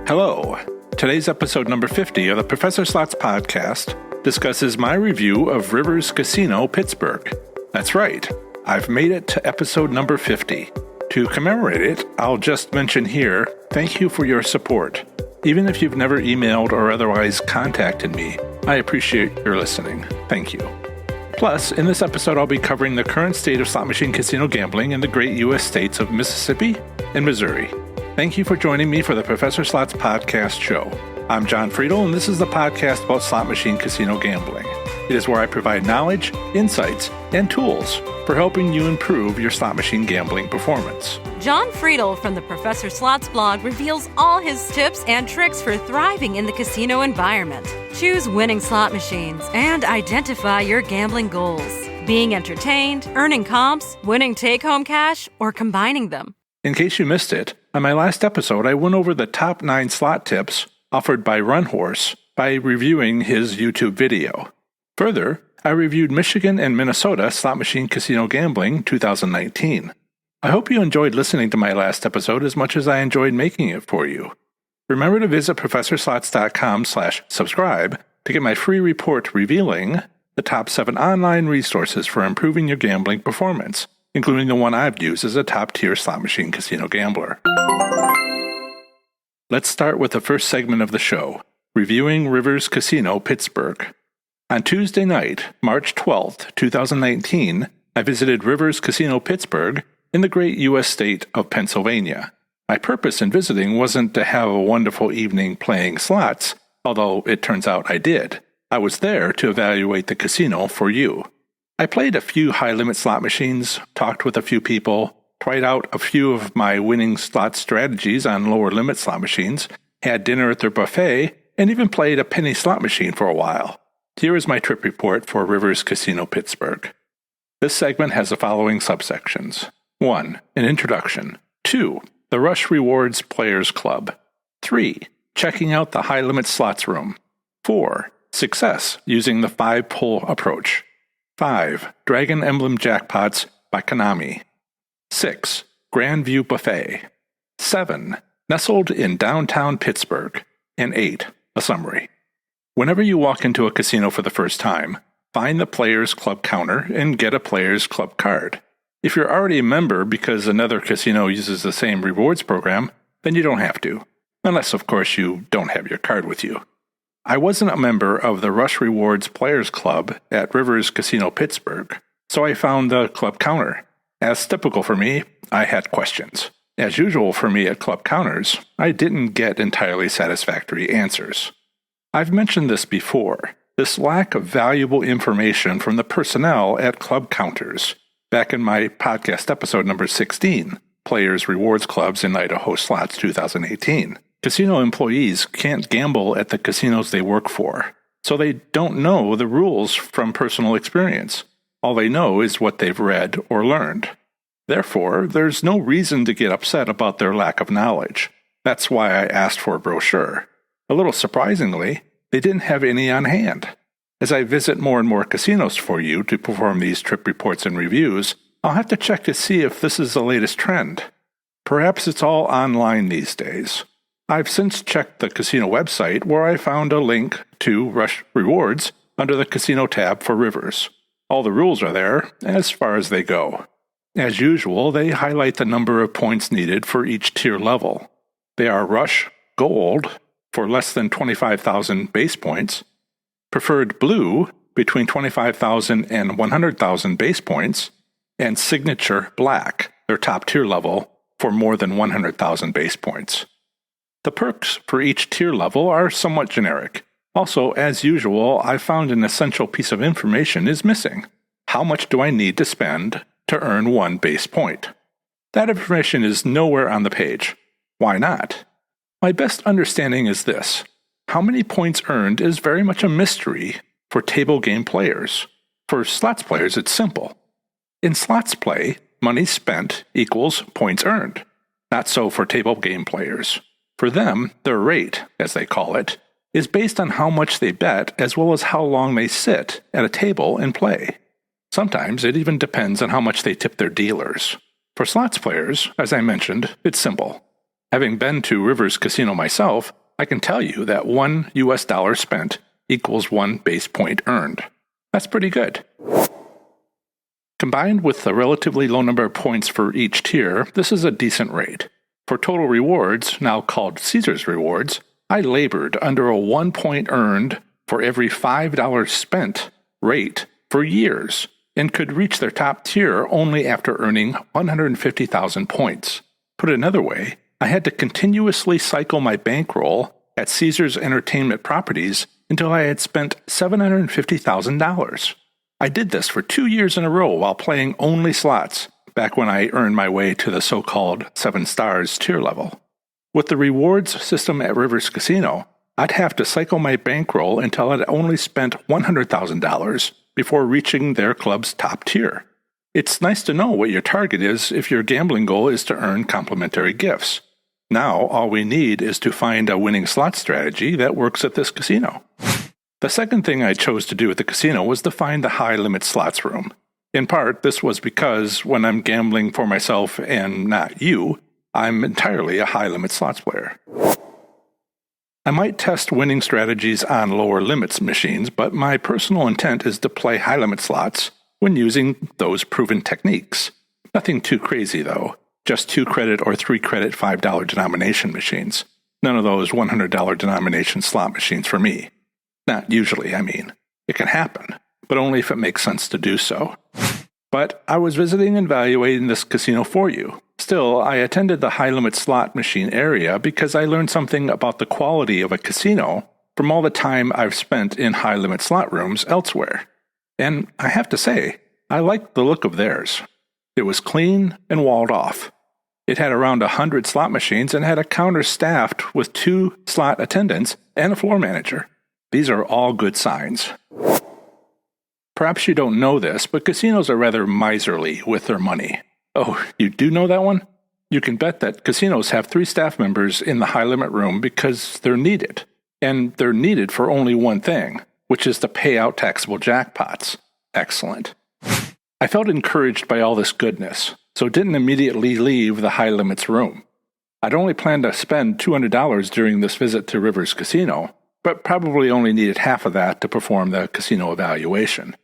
Hello. Today's episode number 50 of the Professor Slots podcast discusses my review of Rivers Casino, Pittsburgh. That's right, I've made it to episode number 50. To commemorate it, I'll just mention here, thank you for your support. Even if you've never emailed or otherwise contacted me, I appreciate your listening. Thank you. Plus, in this episode, I'll be covering the current state of slot machine casino gambling in the great U.S. states of Mississippi and Missouri. Thank you for joining me for the Professor Slots podcast show. I'm John Friedel, and this is the podcast about slot machine casino gambling. It is where I provide knowledge, insights, and tools for helping you improve your slot machine gambling performance. John Friedel from the Professor Slots blog reveals all his tips and tricks for thriving in the casino environment. Choose winning slot machines and identify your gambling goals. Being entertained, earning comps, winning take-home cash, or combining them. In case you missed it, on my last episode, I went over the top 9 slot tips offered by Runhorse by reviewing his YouTube video. Further, I reviewed Michigan and Minnesota slot machine casino gambling 2019. I hope you enjoyed listening to my last episode as much as I enjoyed making it for you. Remember to visit professorslots.com/subscribe to get my free report revealing the top 7 online resources for improving your gambling performance, including the one I've used as a top-tier slot machine casino gambler. Let's start with the first segment of the show, reviewing Rivers Casino, Pittsburgh. On Tuesday night, March 12th, 2019, I visited Rivers Casino, Pittsburgh in the great U.S. state of Pennsylvania. My purpose in visiting wasn't to have a wonderful evening playing slots, although it turns out I did. I was there to evaluate the casino for you. I played a few high-limit slot machines, talked with a few people, tried out a few of my winning slot strategies on lower-limit slot machines, had dinner at their buffet, and even played a penny slot machine for a while. Here is my trip report for Rivers Casino, Pittsburgh. This segment has the following subsections. 1. An introduction. 2. The Rush Rewards Players Club. 3. Checking out the high-limit slots room. 4. Success using the 5-pull approach. 5. Dragon Emblem Jackpots by Konami. 6. Grandview Buffet. 7. Nestled in downtown Pittsburgh. And 8. A summary. Whenever you walk into a casino for the first time, find the Players Club counter and get a Players Club card. If you're already a member because another casino uses the same rewards program, then you don't have to. Unless, of course, you don't have your card with you. I wasn't a member of the Rush Rewards Players Club at Rivers Casino, Pittsburgh, so I found the club counter. As typical for me, I had questions. As usual for me at club counters, I didn't get entirely satisfactory answers. I've mentioned this before, this lack of valuable information from the personnel at club counters. Back in my podcast episode number 16, Players Rewards Clubs in Idaho Slots 2018. Casino employees can't gamble at the casinos they work for, so they don't know the rules from personal experience. All they know is what they've read or learned. Therefore, there's no reason to get upset about their lack of knowledge. That's why I asked for a brochure. A little surprisingly, they didn't have any on hand. As I visit more and more casinos for you to perform these trip reports and reviews, I'll have to check to see if this is the latest trend. Perhaps it's all online these days. I've since checked the casino website where I found a link to Rush Rewards under the Casino tab for Rivers. All the rules are there, as far as they go. As usual, they highlight the number of points needed for each tier level. They are Rush Gold for less than 25,000 base points, Preferred Blue between 25,000 and 100,000 base points, and Signature Black, their top tier level, for more than 100,000 base points. The perks for each tier level are somewhat generic. Also, as usual, I found an essential piece of information is missing. How much do I need to spend to earn 1 base point? That information is nowhere on the page. Why not? My best understanding is this. How many points earned is very much a mystery for table game players. For slots players, it's simple. In slots play, money spent equals points earned. Not so for table game players. For them, their rate, as they call it, is based on how much they bet as well as how long they sit at a table and play. Sometimes it even depends on how much they tip their dealers. For slots players, as I mentioned, it's simple. Having been to Rivers Casino myself, I can tell you that $1 spent equals 1 base point earned. That's pretty good. Combined with the relatively low number of points for each tier, this is a decent rate. For total rewards, now called Caesar's Rewards, I labored under a 1 point earned for every $5 spent rate for years and could reach their top tier only after earning 150,000 points. Put another way, I had to continuously cycle my bankroll at Caesar's Entertainment properties until I had spent $750,000. I did this for 2 years in a row while playing only slots, back when I earned my way to the so-called 7 stars tier level. With the rewards system at Rivers Casino, I'd have to cycle my bankroll until I'd only spent $100,000 before reaching their club's top tier. It's nice to know what your target is if your gambling goal is to earn complimentary gifts. Now, all we need is to find a winning slot strategy that works at this casino. The second thing I chose to do at the casino was to find the high-limit slots room. In part, this was because when I'm gambling for myself and not you, I'm entirely a high-limit slots player. I might test winning strategies on lower limits machines, but my personal intent is to play high-limit slots when using those proven techniques. Nothing too crazy, though. Just 2-credit or 3-credit $5 denomination machines. None of those $100 denomination slot machines for me. Not usually, I mean. It can happen, but only if it makes sense to do so. But I was visiting and evaluating this casino for you. Still, I attended the high-limit slot machine area because I learned something about the quality of a casino from all the time I've spent in high-limit slot rooms elsewhere. And I have to say, I liked the look of theirs. It was clean and walled off. It had around 100 slot machines and had a counter staffed with 2 slot attendants and a floor manager. These are all good signs. Perhaps you don't know this, but casinos are rather miserly with their money. Oh, you do know that one? You can bet that casinos have 3 staff members in the high-limit room because they're needed. And they're needed for only one thing, which is to pay out taxable jackpots. Excellent. I felt encouraged by all this goodness, so didn't immediately leave the high-limits room. I'd only planned to spend $200 during this visit to Rivers Casino, but probably only needed half of that to perform the casino evaluation.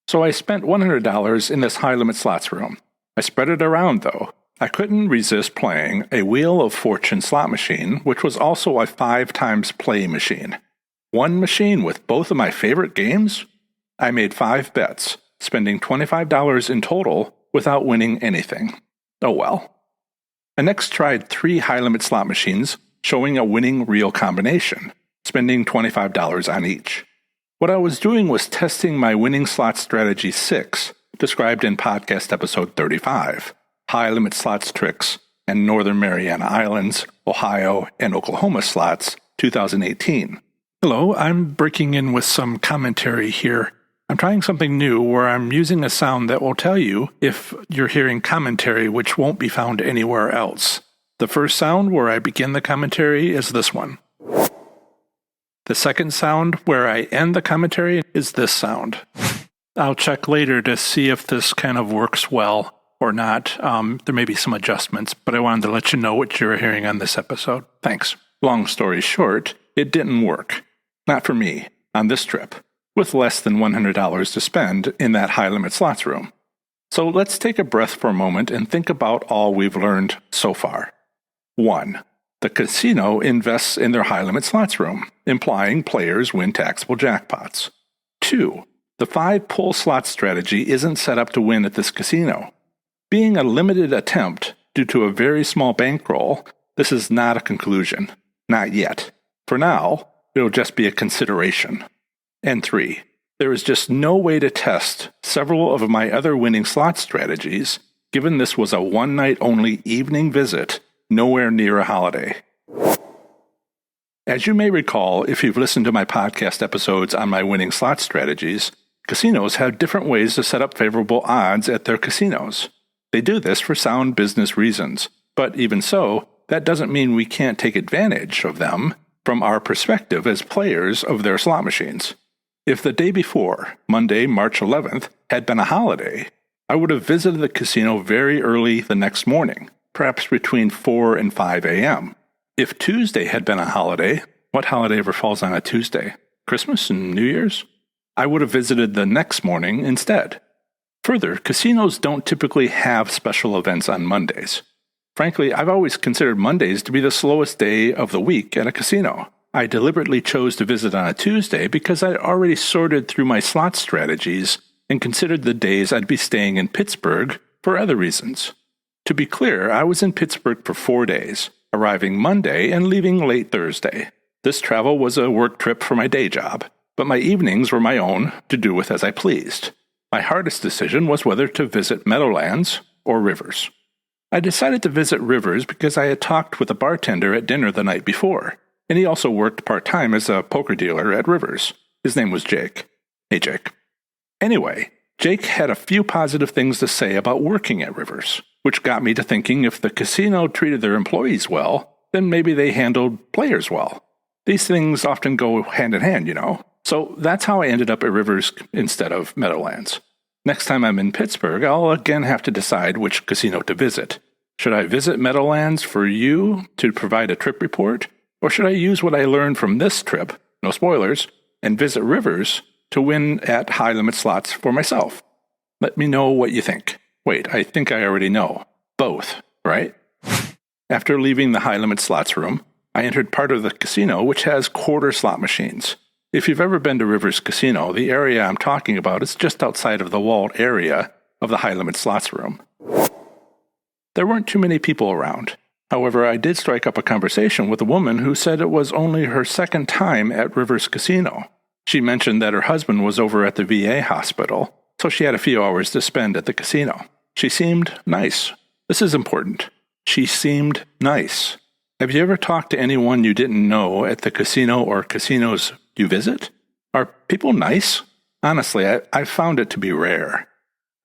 So I spent $100 in this high-limit slots room. I spread it around, though. I couldn't resist playing a Wheel of Fortune slot machine, which was also a 5 times play machine. One machine with both of my favorite games? I made 5 bets, spending $25 in total without winning anything. Oh well. I next tried 3 high-limit slot machines, showing a winning real combination, spending $25 on each. What I was doing was testing my winning slot strategy 6, described in podcast episode 35, High-Limit Slots Tricks and Northern Mariana Islands, Ohio, and Oklahoma Slots, 2018. Hello, I'm breaking in with some commentary here. I'm trying something new where I'm using a sound that will tell you if you're hearing commentary which won't be found anywhere else. The first sound where I begin the commentary is this one. The second sound where I end the commentary is this sound. I'll check later to see if this kind of works well or not. There may be some adjustments, but I wanted to let you know what you're hearing on this episode. Thanks. Long story short, it didn't work. Not for me, on this trip, with less than $100 to spend in that high-limit slots room. So let's take a breath for a moment and think about all we've learned so far. 1. The casino invests in their high-limit slots room, implying players win taxable jackpots. 2. The 5-pull slot strategy isn't set up to win at this casino. Being a limited attempt due to a very small bankroll, this is not a conclusion. Not yet. For now, it'll just be a consideration. And 3. There is just no way to test several of my other winning slot strategies, given this was a one-night-only evening visit nowhere near a holiday. As you may recall, if you've listened to my podcast episodes on my winning slot strategies, casinos have different ways to set up favorable odds at their casinos. They do this for sound business reasons, but even so, that doesn't mean we can't take advantage of them from our perspective as players of their slot machines. If the day before, Monday, March 11th, had been a holiday, I would have visited the casino very early the next morning, perhaps between 4 and 5 a.m. If Tuesday had been a holiday, what holiday ever falls on a Tuesday? Christmas and New Year's? I would have visited the next morning instead. Further, casinos don't typically have special events on Mondays. Frankly, I've always considered Mondays to be the slowest day of the week at a casino. I deliberately chose to visit on a Tuesday because I'd already sorted through my slot strategies and considered the days I'd be staying in Pittsburgh for other reasons. To be clear, I was in Pittsburgh for 4 days, arriving Monday and leaving late Thursday. This travel was a work trip for my day job, but my evenings were my own to do with as I pleased. My hardest decision was whether to visit Meadowlands or Rivers. I decided to visit Rivers because I had talked with a bartender at dinner the night before, and he also worked part-time as a poker dealer at Rivers. His name was Jake. Hey, Jake. Anyway, Jake had a few positive things to say about working at Rivers, which got me to thinking if the casino treated their employees well, then maybe they handled players well. These things often go hand in hand, you know. So that's how I ended up at Rivers instead of Meadowlands. Next time I'm in Pittsburgh, I'll again have to decide which casino to visit. Should I visit Meadowlands for you to provide a trip report? Or should I use what I learned from this trip, no spoilers, and visit Rivers to win at high-limit slots for myself? Let me know what you think. Wait, I think I already know. Both, right? After leaving the high-limit slots room, I entered part of the casino which has quarter slot machines. If you've ever been to Rivers Casino, the area I'm talking about is just outside of the walled area of the high-limit slots room. There weren't too many people around. However, I did strike up a conversation with a woman who said it was only her second time at Rivers Casino. She mentioned that her husband was over at the VA hospital, so she had a few hours to spend at the casino. She seemed nice. This is important. She seemed nice. Have you ever talked to anyone you didn't know at the casino or casinos you visit? Are people nice? Honestly, I found it to be rare.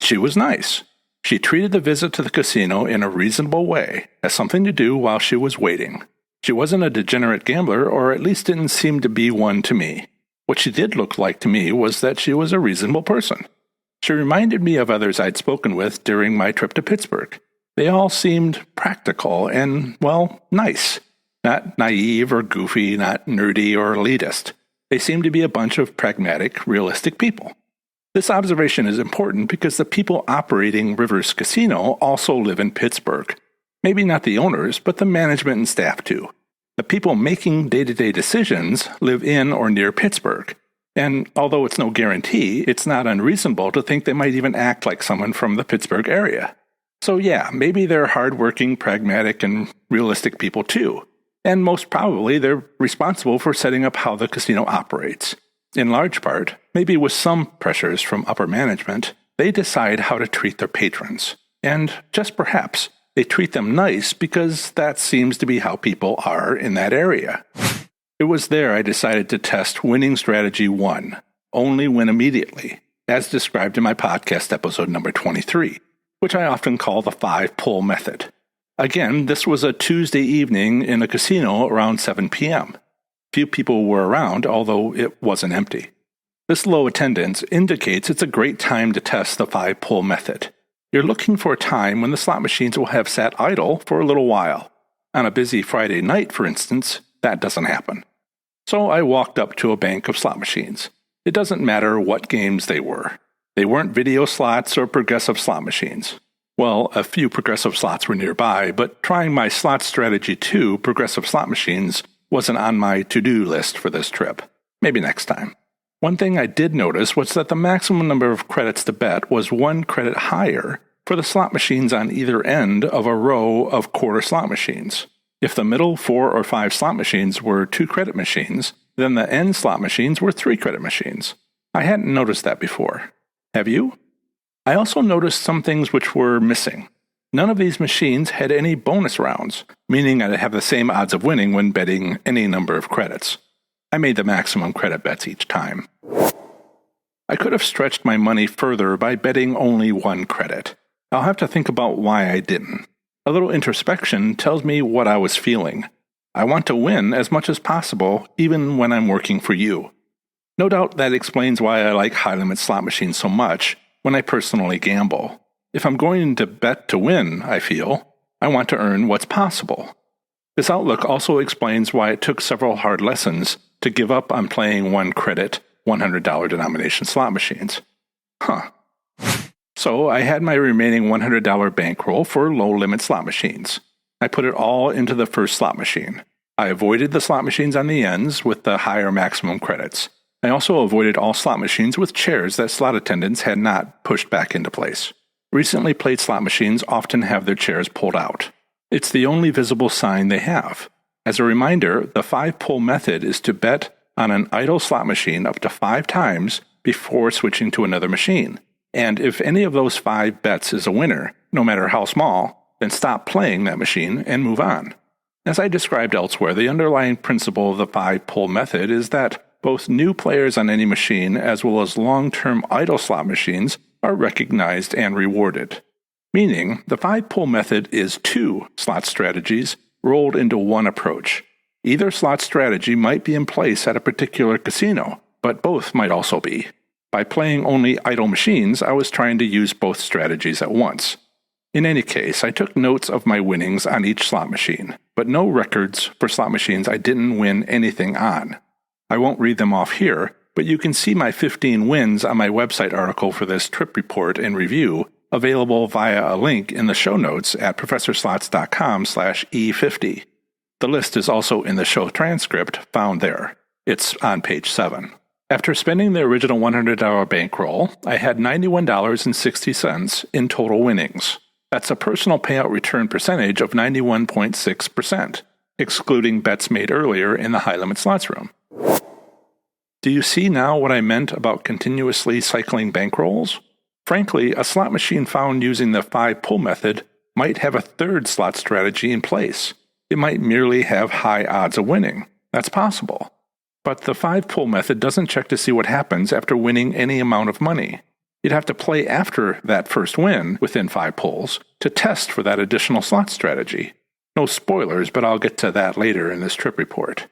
She was nice. She treated the visit to the casino in a reasonable way, as something to do while she was waiting. She wasn't a degenerate gambler, or at least didn't seem to be one to me. What she did look like to me was that she was a reasonable person. She reminded me of others I'd spoken with during my trip to Pittsburgh. They all seemed practical and, well, nice. Not naive or goofy, not nerdy or elitist. They seemed to be a bunch of pragmatic, realistic people. This observation is important because the people operating Rivers Casino also live in Pittsburgh. Maybe not the owners, but the management and staff too. The people making day-to-day decisions live in or near Pittsburgh. And although it's no guarantee, it's not unreasonable to think they might even act like someone from the Pittsburgh area. So yeah, maybe they're hardworking, pragmatic, and realistic people too. And most probably they're responsible for setting up how the casino operates. In large part, maybe with some pressures from upper management, they decide how to treat their patrons. And just perhaps, they treat them nice because that seems to be how people are in that area. It was there I decided to test winning strategy 1, only win immediately, as described in my podcast episode number 23, which I often call the 5-pull method. Again, this was a Tuesday evening in a casino around 7 p.m. Few people were around, although it wasn't empty. This low attendance indicates it's a great time to test the 5-pull method. You're looking for a time when the slot machines will have sat idle for a little while. On a busy Friday night, for instance, that doesn't happen. So I walked up to a bank of slot machines. It doesn't matter what games they were. They weren't video slots or progressive slot machines. Well, a few progressive slots were nearby, but trying my slot strategy 2 progressive slot machines wasn't on my to-do list for this trip. Maybe next time. One thing I did notice was that the maximum number of credits to bet was 1 credit higher for the slot machines on either end of a row of quarter slot machines. If the middle 4 or 5 slot machines were 2-credit machines, then the end slot machines were 3-credit machines. I hadn't noticed that before. Have you? I also noticed some things which were missing. None of these machines had any bonus rounds, meaning I'd have the same odds of winning when betting any number of credits. I made the maximum credit bets each time. I could have stretched my money further by betting only 1 credit. I'll have to think about why I didn't. A little introspection tells me what I was feeling. I want to win as much as possible, even when I'm working for you. No doubt that explains why I like high-limit slot machines so much when I personally gamble. If I'm going to bet to win, I I want to earn what's possible. This outlook also explains why it took several hard lessons to give up on playing one-credit, $100 denomination slot machines. So I had my remaining $100 bankroll for low-limit slot machines. I put it all into the first slot machine. I avoided the slot machines on the ends with the higher maximum credits. I also avoided all slot machines with chairs that slot attendants had not pushed back into place. Recently played slot machines often have their chairs pulled out. It's the only visible sign they have. As a reminder, the 5-pull method is to bet on an idle slot machine up to 5 times before switching to another machine. And if any of those 5 bets is a winner, no matter how small, then stop playing that machine and move on. As I described elsewhere, the underlying principle of the 5-pull method is that both new players on any machine as well as long-term idle slot machines are recognized and rewarded. Meaning, the 5-pull method is 2 slot strategies rolled into one approach. Either slot strategy might be in place at a particular casino, but both might also be. By playing only idle machines, I was trying to use both strategies at once. In any case, I took notes of my winnings on each slot machine, but no records for slot machines I didn't win anything on. I won't read them off here, but you can see my 15 wins on my website article for this trip report and review, available via a link in the show notes at professorslots.com/E50. The list is also in the show transcript found there. It's on page 7. After spending the original $100 bankroll, I had $91.60 in total winnings. That's a personal payout return percentage of 91.6%, excluding bets made earlier in the high-limit slots room. Do you see now what I meant about continuously cycling bankrolls? Frankly, a slot machine found using the 5-pull method might have a third slot strategy in place. It might merely have high odds of winning. That's possible. But the 5-pull method doesn't check to see what happens after winning any amount of money. You'd have to play after that first win within 5 pulls to test for that additional slot strategy. No spoilers, but I'll get to that later in this trip report.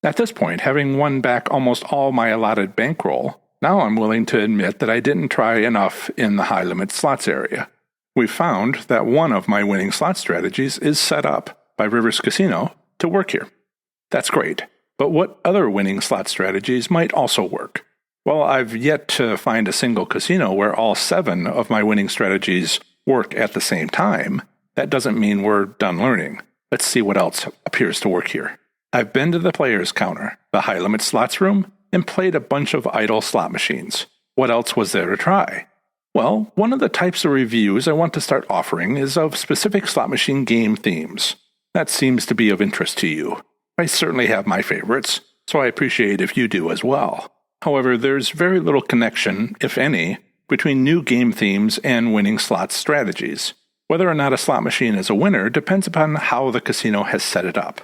At this point, having won back almost all my allotted bankroll, now I'm willing to admit that I didn't try enough in the high-limit slots area. We found that one of my winning slot strategies is set up by Rivers Casino to work here. That's great, but what other winning slot strategies might also work? Well, I've yet to find a single casino where all 7 of my winning strategies work at the same time. That doesn't mean we're done learning. Let's see what else appears to work here. I've been to the players' counter, the high-limit slots room, and played a bunch of idle slot machines. What else was there to try? Well, one of the types of reviews I want to start offering is of specific slot machine game themes. That seems to be of interest to you. I certainly have my favorites, so I appreciate if you do as well. However, there's very little connection, if any, between new game themes and winning slots strategies. Whether or not a slot machine is a winner depends upon how the casino has set it up.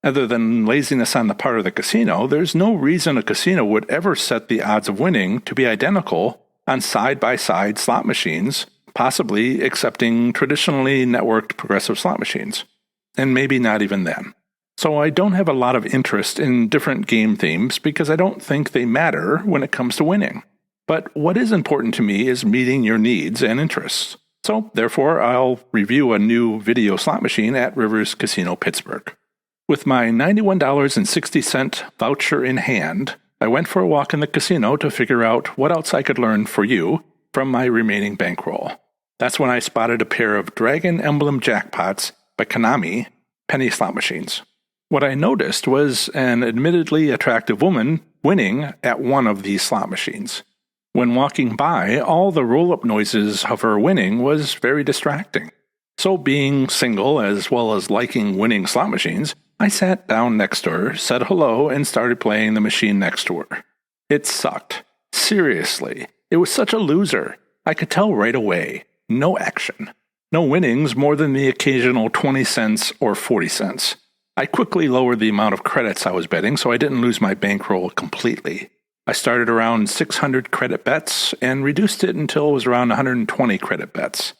Other than laziness on the part of the casino, there's no reason a casino would ever set the odds of winning to be identical on side-by-side slot machines, possibly excepting traditionally networked progressive slot machines. And maybe not even then. So I don't have a lot of interest in different game themes because I don't think they matter when it comes to winning. But what is important to me is meeting your needs and interests. So, therefore, I'll review a new video slot machine at Rivers Casino Pittsburgh. With my $91.60 voucher in hand, I went for a walk in the casino to figure out what else I could learn for you from my remaining bankroll. That's when I spotted a pair of Dragon Emblem Jackpots by Konami penny slot machines. What I noticed was an admittedly attractive woman winning at one of these slot machines. When walking by, all the roll-up noises of her winning was very distracting. So being single as well as liking winning slot machines, I sat down next to her, said hello, and started playing the machine next to her. It sucked. Seriously. It was such a loser. I could tell right away. No action. No winnings more than the occasional 20 cents or 40 cents. I quickly lowered the amount of credits I was betting so I didn't lose my bankroll completely. I started around 600 credit bets and reduced it until it was around 120 credit bets.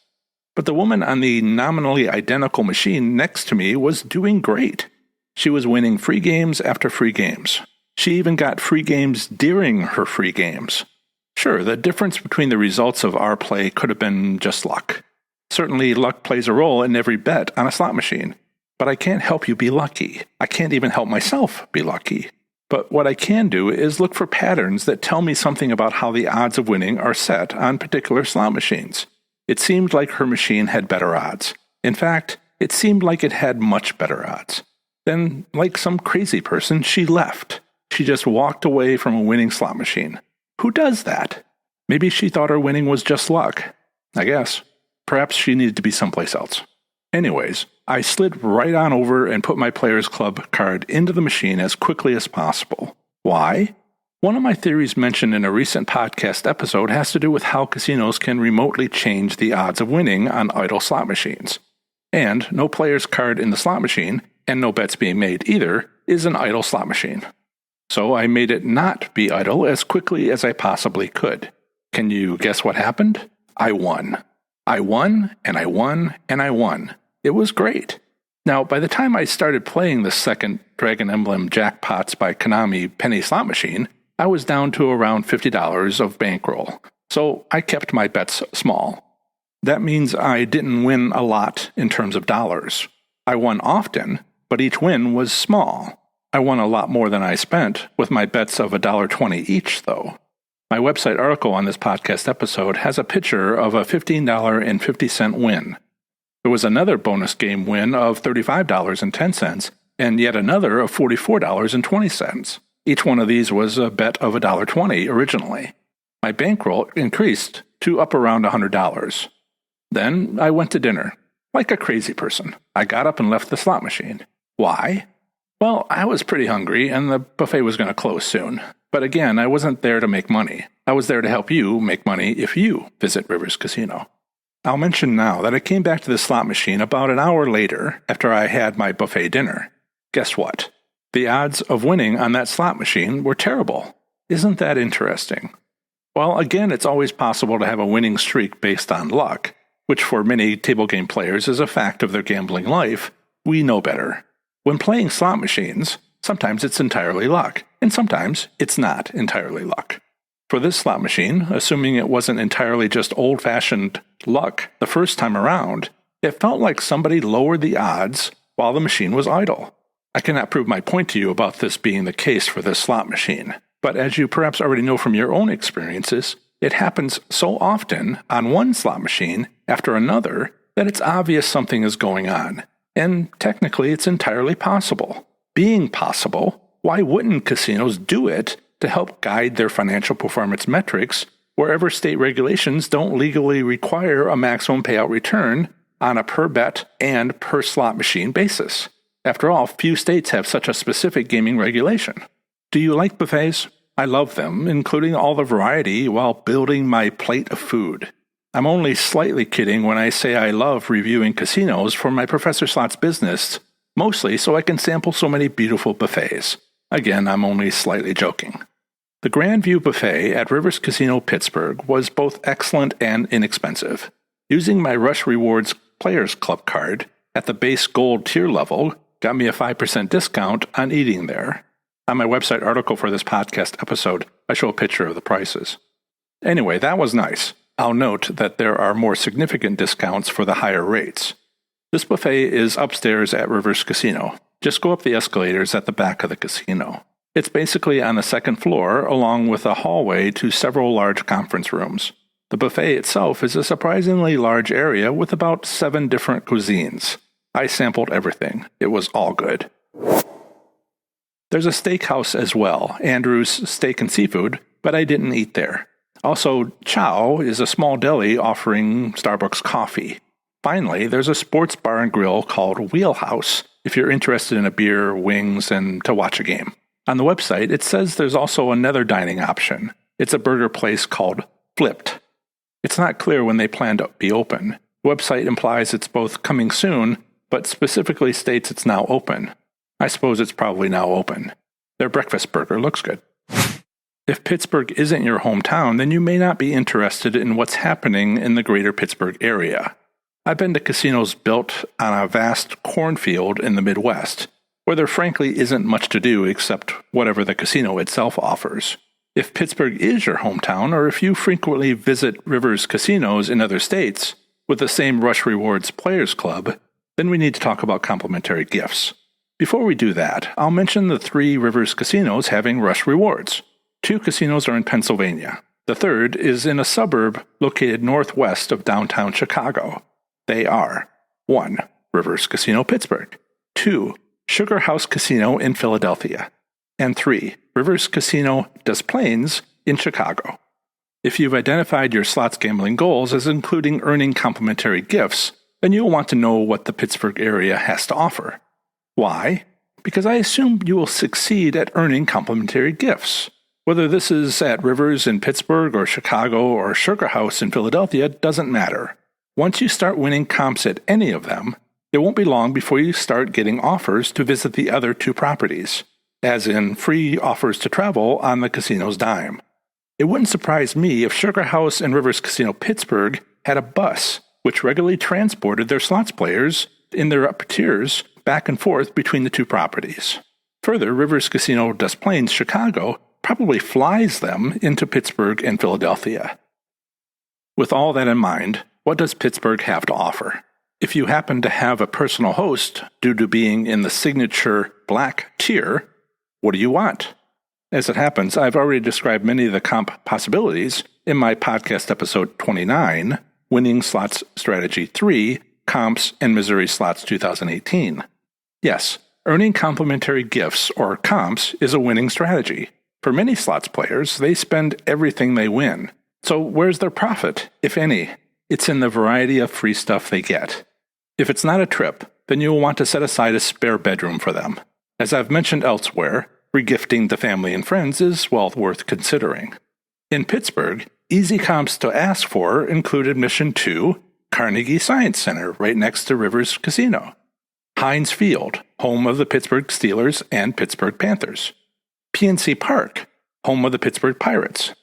But the woman on the nominally identical machine next to me was doing great. She was winning free games after free games. She even got free games during her free games. Sure, the difference between the results of our play could have been just luck. Certainly, luck plays a role in every bet on a slot machine. But I can't help you be lucky. I can't even help myself be lucky. But what I can do is look for patterns that tell me something about how the odds of winning are set on particular slot machines. It seemed like her machine had better odds. In fact, it seemed like it had much better odds. Then, like some crazy person, she left. She just walked away from a winning slot machine. Who does that? Maybe she thought her winning was just luck. I guess. Perhaps she needed to be someplace else. Anyways, I slid right on over and put my Players Club card into the machine as quickly as possible. Why? One of my theories mentioned in a recent podcast episode has to do with how casinos can remotely change the odds of winning on idle slot machines. And no player's card in the slot machine, and no bets being made either, is an idle slot machine. So I made it not be idle as quickly as I possibly could. Can you guess what happened? I won. I won, and I won, and I won. It was great. Now, by the time I started playing the second Dragon Emblem Jackpots by Konami penny slot machine, I was down to around $50 of bankroll, so I kept my bets small. That means I didn't win a lot in terms of dollars. I won often, but each win was small. I won a lot more than I spent, with my bets of $1.20 each, though. My website article on this podcast episode has a picture of a $15.50 win. There was another bonus game win of $35.10, and yet another of $44.20. Each one of these was a bet of $1.20 originally. My bankroll increased to up around $100. Then I went to dinner. Like a crazy person, I got up and left the slot machine. Why? Well, I was pretty hungry, and the buffet was going to close soon. But again, I wasn't there to make money. I was there to help you make money if you visit Rivers Casino. I'll mention now that I came back to the slot machine about an hour later after I had my buffet dinner. Guess what? The odds of winning on that slot machine were terrible. Isn't that interesting? Well, again, it's always possible to have a winning streak based on luck, which for many table game players is a fact of their gambling life. We know better. When playing slot machines, sometimes it's entirely luck, and sometimes it's not entirely luck. For this slot machine, assuming it wasn't entirely just old-fashioned luck the first time around, it felt like somebody lowered the odds while the machine was idle. I cannot prove my point to you about this being the case for this slot machine, but as you perhaps already know from your own experiences, it happens so often on one slot machine after another that it's obvious something is going on, and technically it's entirely possible. Being possible, why wouldn't casinos do it to help guide their financial performance metrics wherever state regulations don't legally require a maximum payout return on a per bet and per slot machine basis? After all, few states have such a specific gaming regulation. Do you like buffets? I love them, including all the variety while building my plate of food. I'm only slightly kidding when I say I love reviewing casinos for my Professor Slots business, mostly so I can sample so many beautiful buffets. Again, I'm only slightly joking. The Grand View Buffet at Rivers Casino Pittsburgh was both excellent and inexpensive. Using my Rush Rewards Players Club card at the base gold tier level got me a 5% discount on eating there. On my website article for this podcast episode, I show a picture of the prices. Anyway, that was nice. I'll note that there are more significant discounts for the higher rates. This buffet is upstairs at Rivers Casino. Just go up the escalators at the back of the casino. It's basically on the second floor, along with a hallway to several large conference rooms. The buffet itself is a surprisingly large area with about 7 different cuisines. I sampled everything. It was all good. There's a steakhouse as well, Andrew's Steak and Seafood, but I didn't eat there. Also, Chow is a small deli offering Starbucks coffee. Finally, there's a sports bar and grill called Wheelhouse if you're interested in a beer, wings, and to watch a game. On the website, it says there's also another dining option. It's a burger place called Flipped. It's not clear when they plan to be open. The website implies it's both coming soon, but specifically states it's now open. I suppose it's probably now open. Their breakfast burger looks good. If Pittsburgh isn't your hometown, then you may not be interested in what's happening in the greater Pittsburgh area. I've been to casinos built on a vast cornfield in the Midwest, where there frankly isn't much to do except whatever the casino itself offers. If Pittsburgh is your hometown, or if you frequently visit Rivers casinos in other states, with the same Rush Rewards Players Club, then we need to talk about complimentary gifts. Before we do that, I'll mention the 3 Rivers casinos having Rush Rewards. 2 casinos are in Pennsylvania. The third is in a suburb located northwest of downtown Chicago. They are 1. Rivers Casino Pittsburgh, 2. Sugar House Casino in Philadelphia, and 3. Rivers Casino Des Plaines in Chicago. If you've identified your slots gambling goals as including earning complimentary gifts, then you'll want to know what the Pittsburgh area has to offer. Why? Because I assume you will succeed at earning complimentary gifts. Whether this is at Rivers in Pittsburgh or Chicago or Sugar House in Philadelphia doesn't matter. Once you start winning comps at any of them, it won't be long before you start getting offers to visit the other 2 properties, as in free offers to travel on the casino's dime. It wouldn't surprise me if Sugar House and Rivers Casino Pittsburgh had a bus which regularly transported their slots players in their upper tiers back and forth between the 2 properties. Further, Rivers Casino Des Plaines, Chicago, probably flies them into Pittsburgh and Philadelphia. With all that in mind, what does Pittsburgh have to offer? If you happen to have a personal host due to being in the signature black tier, what do you want? As it happens, I've already described many of the comp possibilities in my podcast episode 29, Winning Slots Strategy 3, Comps and Missouri Slots 2018. Yes, earning complimentary gifts or comps is a winning strategy. For many slots players, they spend everything they win. So where's their profit, if any? It's in the variety of free stuff they get. If it's not a trip, then you will want to set aside a spare bedroom for them. As I've mentioned elsewhere, regifting to family and friends is well worth considering. In Pittsburgh, easy comps to ask for include admission to Carnegie Science Center, right next to Rivers Casino; Heinz Field, home of the Pittsburgh Steelers and Pittsburgh Panthers; PNC Park, home of the Pittsburgh Pirates;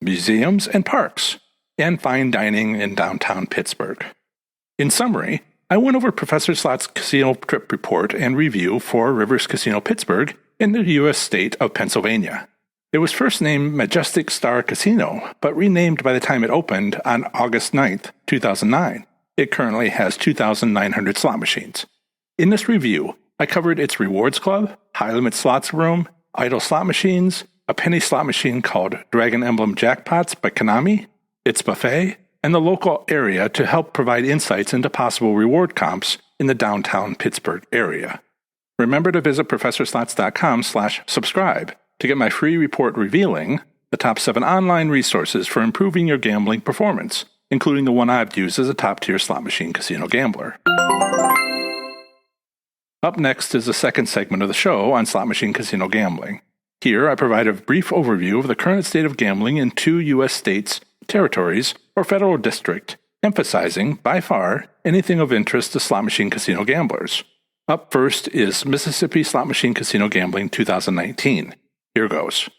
museums and parks; and fine dining in downtown Pittsburgh. In summary, I went over Professor Slot's casino trip report and review for Rivers Casino Pittsburgh in the U.S. state of Pennsylvania. It was first named Majestic Star Casino, but renamed by the time it opened on August 9th, 2009. It currently has 2,900 slot machines. In this review, I covered its rewards club, high-limit slots room, idle slot machines, a penny slot machine called Dragon Emblem Jackpots by Konami, its buffet, and the local area to help provide insights into possible reward comps in the downtown Pittsburgh area. Remember to visit ProfessorSlots.com/subscribe to get my free report revealing the top 7 online resources for improving your gambling performance, including the one I've used as a top-tier slot machine casino gambler. Up next is the second segment of the show on slot machine casino gambling. Here I provide a brief overview of the current state of gambling in 2 U.S. states, territories, or federal district, emphasizing, by far, anything of interest to slot machine casino gamblers. Up first is Mississippi Slot Machine Casino Gambling 2019. Here goes.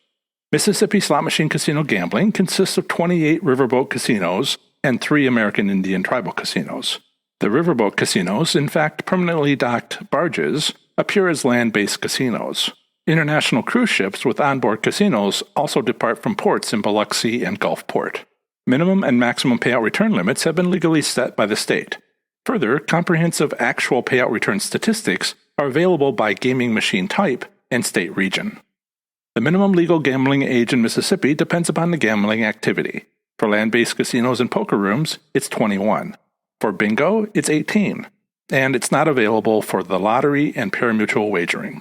Mississippi Slot Machine Casino Gambling consists of 28 riverboat casinos and 3 American Indian tribal casinos. The riverboat casinos, in fact permanently docked barges, appear as land-based casinos. International cruise ships with onboard casinos also depart from ports in Biloxi and Gulfport. Minimum and maximum payout return limits have been legally set by the state. Further, comprehensive actual payout return statistics are available by gaming machine type and state region. The minimum legal gambling age in Mississippi depends upon the gambling activity. For land-based casinos and poker rooms, it's 21. For bingo, it's 18. And it's not available for the lottery and pari-mutuel wagering.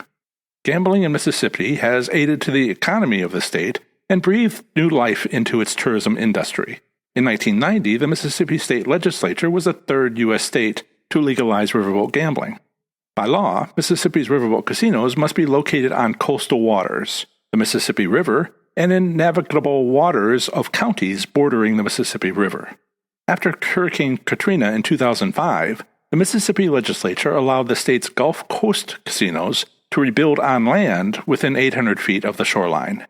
Gambling in Mississippi has aided to the economy of the state and breathed new life into its tourism industry. In 1990, the Mississippi State Legislature was the 3rd U.S. state to legalize riverboat gambling. By law, Mississippi's riverboat casinos must be located on coastal waters, the Mississippi River, and in navigable waters of counties bordering the Mississippi River. After Hurricane Katrina in 2005, the Mississippi Legislature allowed the state's Gulf Coast casinos to rebuild on land within 800 feet of the shoreline.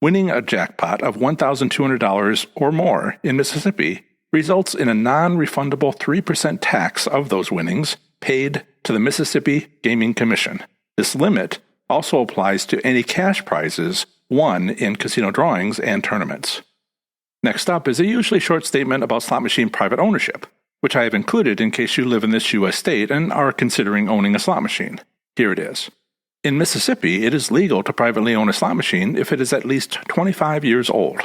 Winning a jackpot of $1,200 or more in Mississippi results in a non-refundable 3% tax of those winnings paid to the Mississippi Gaming Commission. This limit also applies to any cash prizes won in casino drawings and tournaments. Next up is a usually short statement about slot machine private ownership. which I have included in case you live in this U.S. state and are considering owning a slot machine. Here it is. In Mississippi, it is legal to privately own a slot machine if it is at least 25 years old.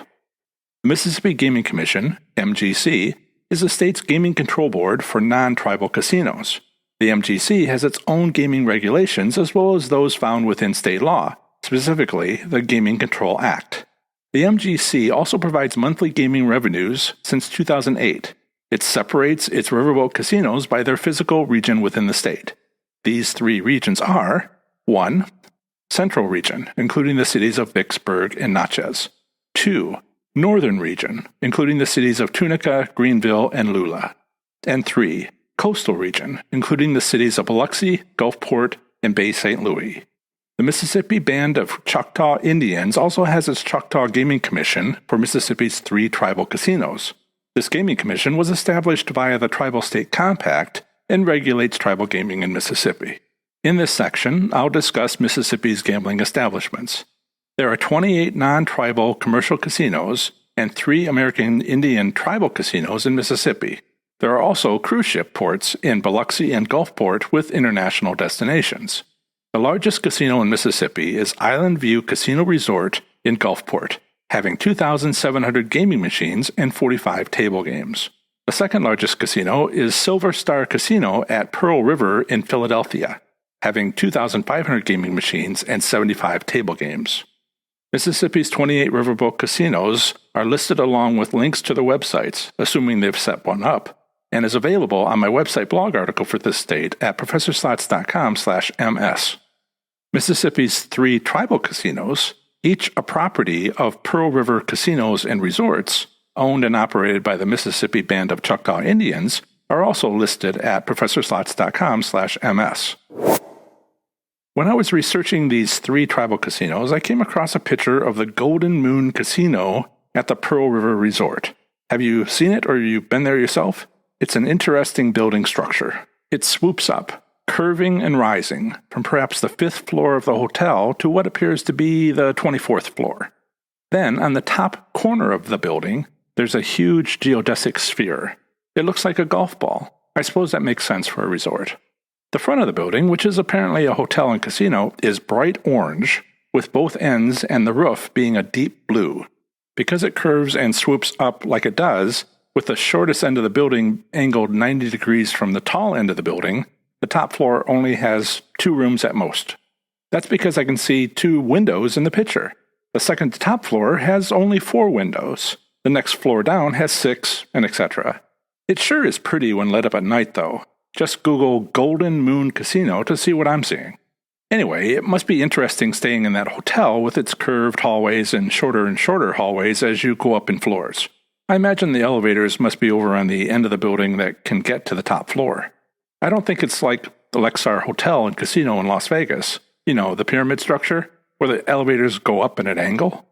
The Mississippi Gaming Commission, MGC, is the state's gaming control board for non-tribal casinos. The MGC has its own gaming regulations as well as those found within state law, specifically the Gaming Control Act. The MGC also provides monthly gaming revenues since 2008. It separates its riverboat casinos by their physical region within the state. These three regions are 1. Central Region, including the cities of Vicksburg and Natchez. 2. Northern Region, including the cities of Tunica, Greenville, and Lula. And 3. Coastal Region, including the cities of Biloxi, Gulfport, and Bay St. Louis. The Mississippi Band of Choctaw Indians also has its Choctaw Gaming Commission for Mississippi's 3 tribal casinos. This gaming commission was established via the Tribal State Compact and regulates tribal gaming in Mississippi. In this section, I'll discuss Mississippi's gambling establishments. There are 28 non-tribal commercial casinos and 3 American Indian tribal casinos in Mississippi. There are also cruise ship ports in Biloxi and Gulfport with international destinations. The largest casino in Mississippi is Island View Casino Resort in Gulfport, having 2,700 gaming machines and 45 table games. The second largest casino is Silver Star Casino at Pearl River in Philadelphia, having 2,500 gaming machines and 75 table games. Mississippi's 28 riverboat casinos are listed along with links to their websites, assuming they've set one up, and is available on my website blog article for this state at professorslots.com/ms. Mississippi's 3 tribal casinos, each a property of Pearl River Casinos and Resorts, owned and operated by the Mississippi Band of Choctaw Indians, are also listed at professorslots.com/ms. When I was researching these 3 tribal casinos, I came across a picture of the Golden Moon Casino at the Pearl River Resort. Have you seen it or you've been there yourself? It's an interesting building structure. It swoops up, curving and rising, from perhaps the 5th floor of the hotel to what appears to be the 24th floor. Then, on the top corner of the building, there's a huge geodesic sphere. It looks like a golf ball. I suppose that makes sense for a resort. The front of the building, which is apparently a hotel and casino, is bright orange, with both ends and the roof being a deep blue. Because it curves and swoops up like it does, with the shortest end of the building angled 90 degrees from the tall end of the building, the top floor only has 2 rooms at most. That's because I can see 2 windows in the picture. The second to top floor has only 4 windows. The next floor down has 6, and etc. It sure is pretty when lit up at night, though. Just Google Golden Moon Casino to see what I'm seeing. Anyway, it must be interesting staying in that hotel with its curved hallways and shorter hallways as you go up in floors. I imagine the elevators must be over on the end of the building that can get to the top floor. I don't think it's like the Lexar Hotel and Casino in Las Vegas. You know, the pyramid structure, where the elevators go up at an angle.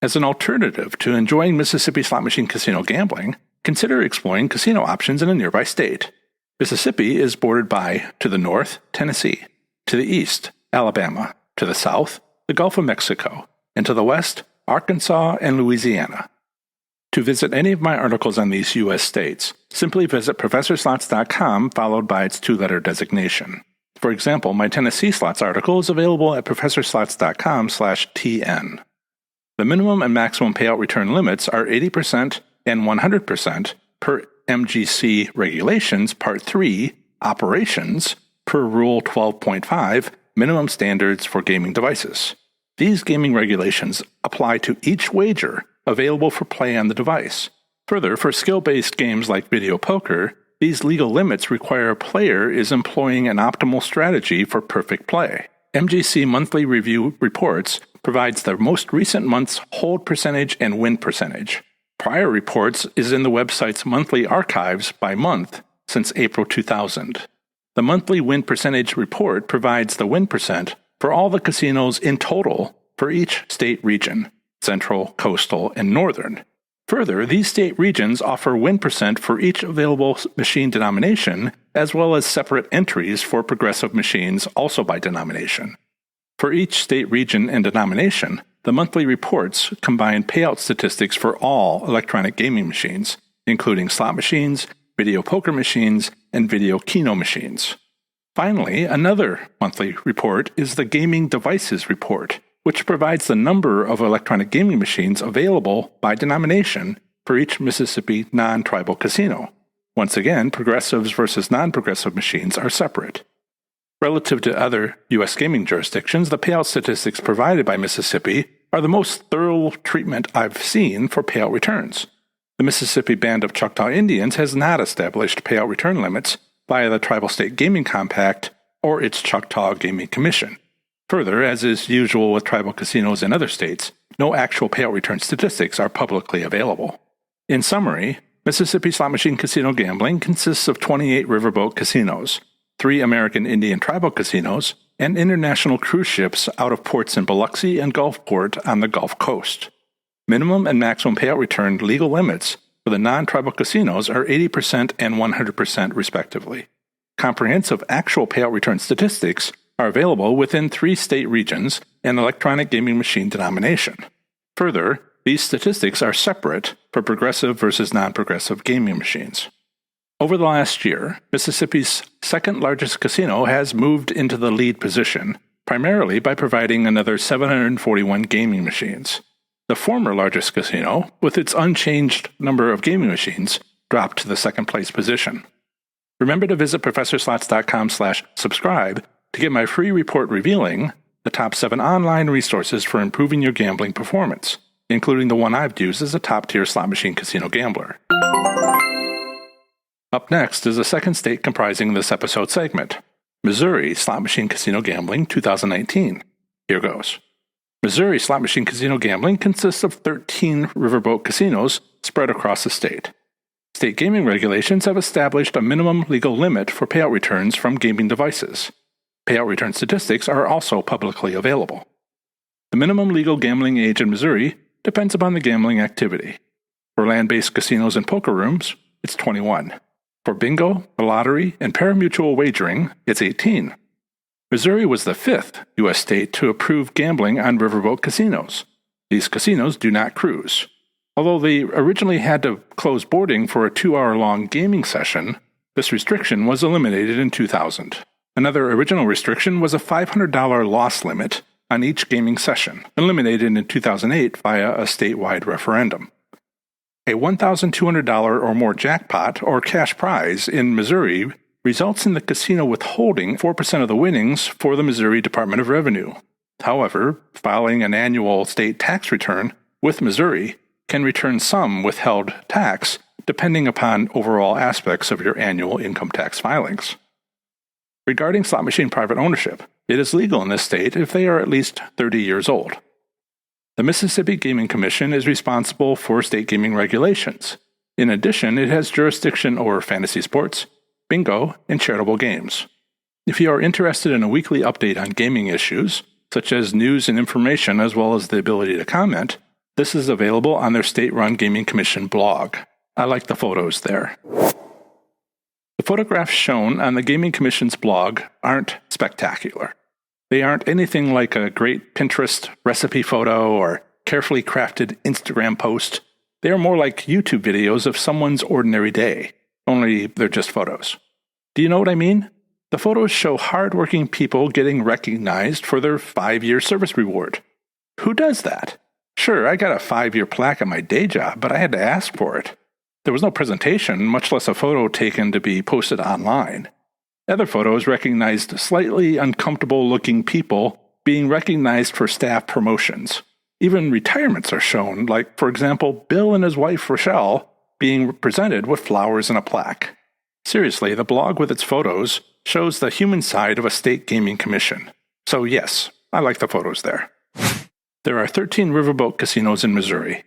As an alternative to enjoying Mississippi slot machine casino gambling, consider exploring casino options in a nearby state. Mississippi is bordered by, to the north, Tennessee, to the east, Alabama, to the south, the Gulf of Mexico, and to the west, Arkansas and Louisiana. To visit any of my articles on these U.S. states, simply visit professorslots.com followed by its 2-letter designation. For example, my Tennessee slots article is available at professorslots.com/TN. The minimum and maximum payout return limits are 80% and 100% per MGC Regulations Part 3, Operations, per Rule 12.5, Minimum Standards for Gaming Devices. These gaming regulations apply to each wager available for play on the device. Further, for skill-based games like video poker, these legal limits require a player is employing an optimal strategy for perfect play. MGC Monthly Review Reports provides the most recent month's hold percentage and win percentage. Prior reports is in the website's monthly archives by month since April 2000. The monthly win percentage report provides the win percent for all the casinos in total for each state region, central, coastal, and northern. Further, these state regions offer win percent for each available machine denomination, as well as separate entries for progressive machines also by denomination. For each state region and denomination, the monthly reports combine payout statistics for all electronic gaming machines, including slot machines, video poker machines, and video keno machines. Finally, another monthly report is the Gaming Devices Report, which provides the number of electronic gaming machines available by denomination for each Mississippi non-tribal casino. Once again, progressives versus non-progressive machines are separate. Relative to other U.S. gaming jurisdictions, the payout statistics provided by Mississippi are the most thorough treatment I've seen for payout returns. The Mississippi Band of Choctaw Indians has not established payout return limits via the Tribal State Gaming Compact or its Choctaw Gaming Commission. Further, as is usual with tribal casinos in other states, no actual payout return statistics are publicly available. In summary, Mississippi slot machine casino gambling consists of 28 riverboat casinos, 3 American Indian tribal casinos, and international cruise ships out of ports in Biloxi and Gulfport on the Gulf Coast. Minimum and maximum payout return legal limits for the non-tribal casinos are 80% and 100% respectively. Comprehensive actual payout return statistics are available within 3 state regions and electronic gaming machine denomination. Further, these statistics are separate for progressive versus non-progressive gaming machines. Over the last year, Mississippi's second largest casino has moved into the lead position, primarily by providing another 741 gaming machines. The former largest casino, with its unchanged number of gaming machines, dropped to the second place position. Remember to visit ProfessorSlots.com/subscribe to get my free report revealing the top 7 online resources for improving your gambling performance, including the one I've used as a top-tier slot machine casino gambler. Up next is the second state comprising this episode segment, Missouri Slot Machine Casino Gambling 2019. Here goes. Missouri slot machine casino gambling consists of 13 riverboat casinos spread across the state. State gaming regulations have established a minimum legal limit for payout returns from gaming devices. Payout return statistics are also publicly available. The minimum legal gambling age in Missouri depends upon the gambling activity. For land-based casinos and poker rooms, it's 21. For bingo, the lottery, and pari-mutuel wagering, it's 18. Missouri was the 5th U.S. state to approve gambling on riverboat casinos. These casinos do not cruise. Although they originally had to close boarding for a 2-hour-long gaming session, this restriction was eliminated in 2000. Another original restriction was a $500 loss limit on each gaming session, eliminated in 2008 via a statewide referendum. A $1,200 or more jackpot or cash prize in Missouri results in the casino withholding 4% of the winnings for the Missouri Department of Revenue. However, filing an annual state tax return with Missouri can return some withheld tax depending upon overall aspects of your annual income tax filings. Regarding slot machine private ownership, it is legal in this state if they are at least 30 years old. The Mississippi Gaming Commission is responsible for state gaming regulations. In addition, it has jurisdiction over fantasy sports, bingo, and charitable games. If you are interested in a weekly update on gaming issues, such as news and information as well as the ability to comment, this is available on their state-run Gaming Commission blog. I like the photos there. The photographs shown on the Gaming Commission's blog aren't spectacular. They aren't anything like a great Pinterest recipe photo or carefully crafted Instagram post. They are more like YouTube videos of someone's ordinary day, only they're just photos. Do you know what I mean? The photos show hardworking people getting recognized for their 5-year service reward. Who does that? Sure, I got a 5-year plaque at my day job, but I had to ask for it. There was no presentation, much less a photo taken to be posted online. Other photos recognized slightly uncomfortable-looking people being recognized for staff promotions. Even retirements are shown, like, for example, Bill and his wife Rochelle being presented with flowers and a plaque. Seriously, the blog with its photos shows the human side of a state gaming commission. So yes, I like the photos there. There are 13 riverboat casinos in Missouri.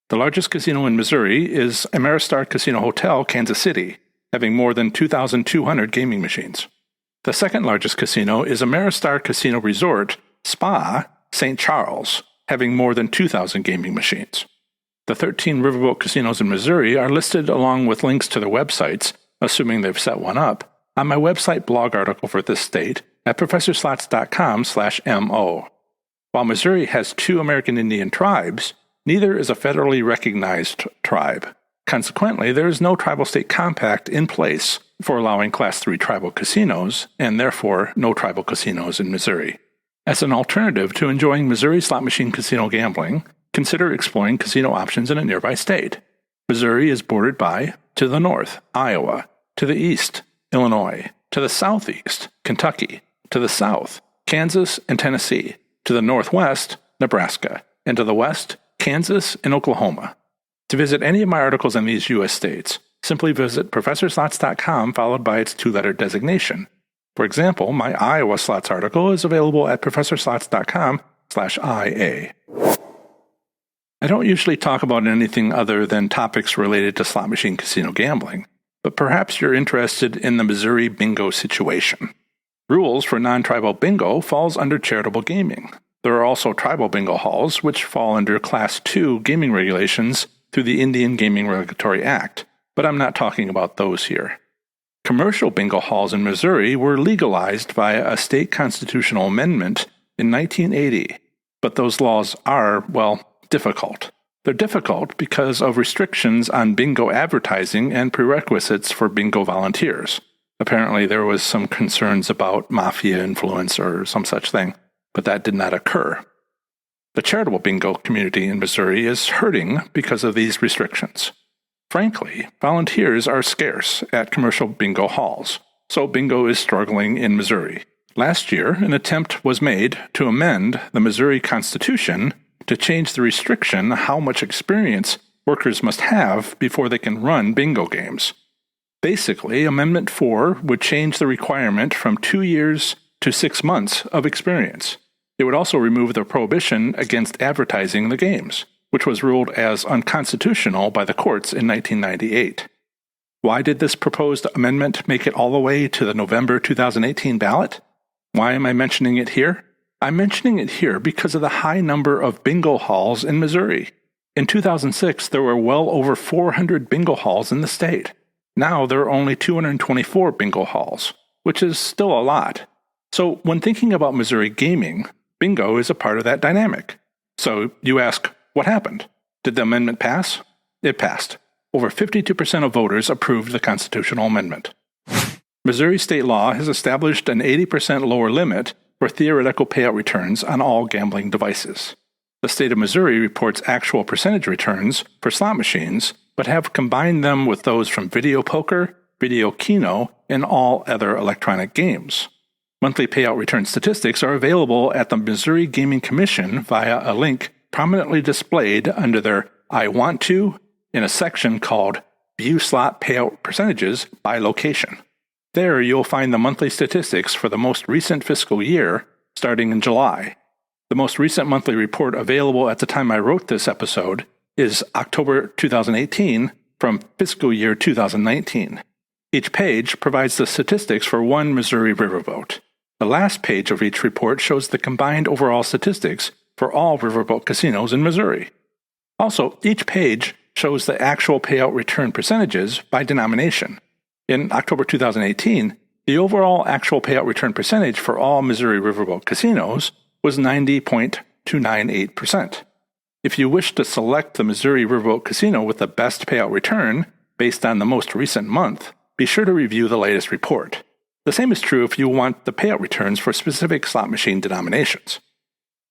The largest casino in Missouri is Ameristar Casino Hotel, Kansas City, having more than 2,200 gaming machines. The second largest casino is Ameristar Casino Resort, Spa, St. Charles, having more than 2,000 gaming machines. The 13 riverboat casinos in Missouri are listed along with links to their websites, assuming they've set one up, on my website blog article for this state at ProfessorSlots.com/MO. While Missouri has 2 American Indian tribes, neither is a federally recognized tribe. Consequently, there is no tribal state compact in place for allowing Class 3 tribal casinos, and therefore no tribal casinos in Missouri. As an alternative to enjoying Missouri slot machine casino gambling, consider exploring casino options in a nearby state. Missouri is bordered by, to the north, Iowa, to the east, Illinois, to the southeast, Kentucky, to the south, Kansas and Tennessee, to the northwest, Nebraska, and to the west, Kansas and Oklahoma. To visit any of my articles in these U.S. states, simply visit ProfessorSlots.com followed by its two-letter designation. For example, my Iowa Slots article is available at ProfessorSlots.com/IA. I don't usually talk about anything other than topics related to slot machine casino gambling, but perhaps you're interested in the Missouri bingo situation. Rules for non-tribal bingo falls under charitable gaming. There are also tribal bingo halls, which fall under Class 2 gaming regulations through the Indian Gaming Regulatory Act, but I'm not talking about those here. Commercial bingo halls in Missouri were legalized via a state constitutional amendment in 1980, but those laws are, difficult. They're difficult because of restrictions on bingo advertising and prerequisites for bingo volunteers. Apparently there was some concerns about mafia influence or some such thing, but that did not occur. The charitable bingo community in Missouri is hurting because of these restrictions. Frankly, volunteers are scarce at commercial bingo halls, so bingo is struggling in Missouri. Last year, an attempt was made to amend the Missouri Constitution to change the restriction how much experience workers must have before they can run bingo games. Basically, Amendment 4 would change the requirement from 2 years to 6 months of experience. It would also remove the prohibition against advertising the games, which was ruled as unconstitutional by the courts in 1998. Why did this proposed amendment make it all the way to the November 2018 ballot? Why am I mentioning it here? I'm mentioning it here because of the high number of bingo halls in Missouri. In 2006, there were well over 400 bingo halls in the state. Now there are only 224 bingo halls, which is still a lot. So when thinking about Missouri gaming, bingo is a part of that dynamic. So you ask, what happened? Did the amendment pass? It passed. Over 52% of voters approved the constitutional amendment. Missouri state law has established an 80% lower limit for theoretical payout returns on all gambling devices. The state of Missouri reports actual percentage returns for slot machines, but have combined them with those from video poker, video keno, and all other electronic games. Monthly payout return statistics are available at the Missouri Gaming Commission via a link prominently displayed under their I Want To in a section called View Slot Payout Percentages by Location. There you'll find the monthly statistics for the most recent fiscal year, starting in July. The most recent monthly report available at the time I wrote this episode is October 2018 from fiscal year 2019. Each page provides the statistics for one Missouri riverboat. The last page of each report shows the combined overall statistics for all riverboat casinos in Missouri. Also, each page shows the actual payout return percentages by denomination. In October 2018, the overall actual payout return percentage for all Missouri riverboat casinos was 90.298%. If you wish to select the Missouri riverboat casino with the best payout return based on the most recent month, be sure to review the latest report. The same is true if you want the payout returns for specific slot machine denominations.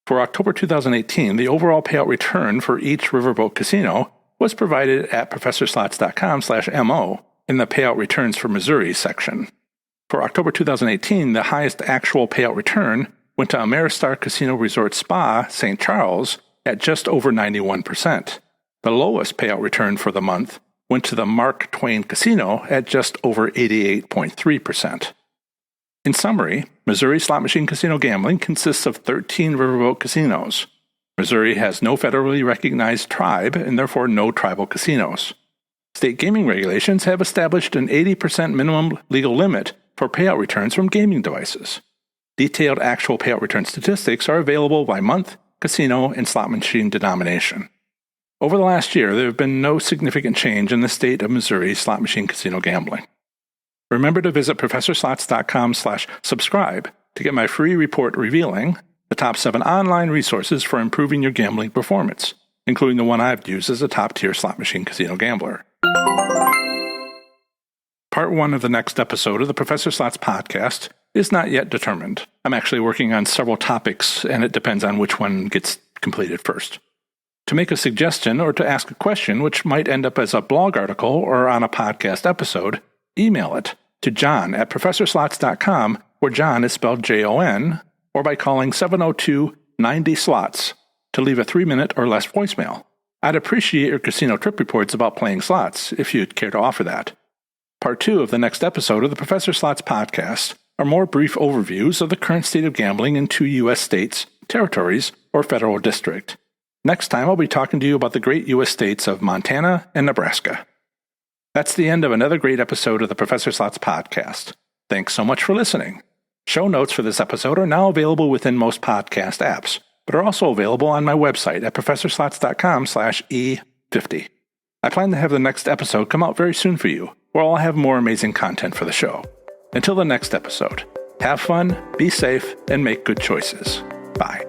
For October 2018, the overall payout return for each riverboat casino was provided at ProfessorSlots.com/MO in the Payout Returns for Missouri section. For October 2018, the highest actual payout return went to Ameristar Casino Resort Spa, St. Charles, at just over 91%. The lowest payout return for the month went to the Mark Twain Casino at just over 88.3%. In summary, Missouri slot machine casino gambling consists of 13 riverboat casinos. Missouri has no federally recognized tribe and therefore no tribal casinos. State gaming regulations have established an 80% minimum legal limit for payout returns from gaming devices. Detailed actual payout return statistics are available by month, casino, and slot machine denomination. Over the last year, there have been no significant change in the state of Missouri slot machine casino gambling. Remember to visit ProfessorSlots.com/subscribe to get my free report revealing the top 7 online resources for improving your gambling performance, including the one I've used as a top-tier slot machine casino gambler. Part 1 of the next episode of the Professor Slots podcast is not yet determined. I'm actually working on several topics, and it depends on which one gets completed first. To make a suggestion or to ask a question, which might end up as a blog article or on a podcast episode, email it to john@professorslots.com, where John is spelled Jon, or by calling 702-90-SLOTS to leave a 3-minute or less voicemail. I'd appreciate your casino trip reports about playing slots, if you'd care to offer that. Part 2 of the next episode of the Professor Slots podcast are more brief overviews of the current state of gambling in 2 U.S. states, territories, or federal district. Next time, I'll be talking to you about the great U.S. states of Montana and Nebraska. That's the end of another great episode of the Professor Slots podcast. Thanks so much for listening. Show notes for this episode are now available within most podcast apps, but are also available on my website at professorslots.com/E50. I plan to have the next episode come out very soon for you, where I'll have more amazing content for the show. Until the next episode, have fun, be safe, and make good choices. Bye.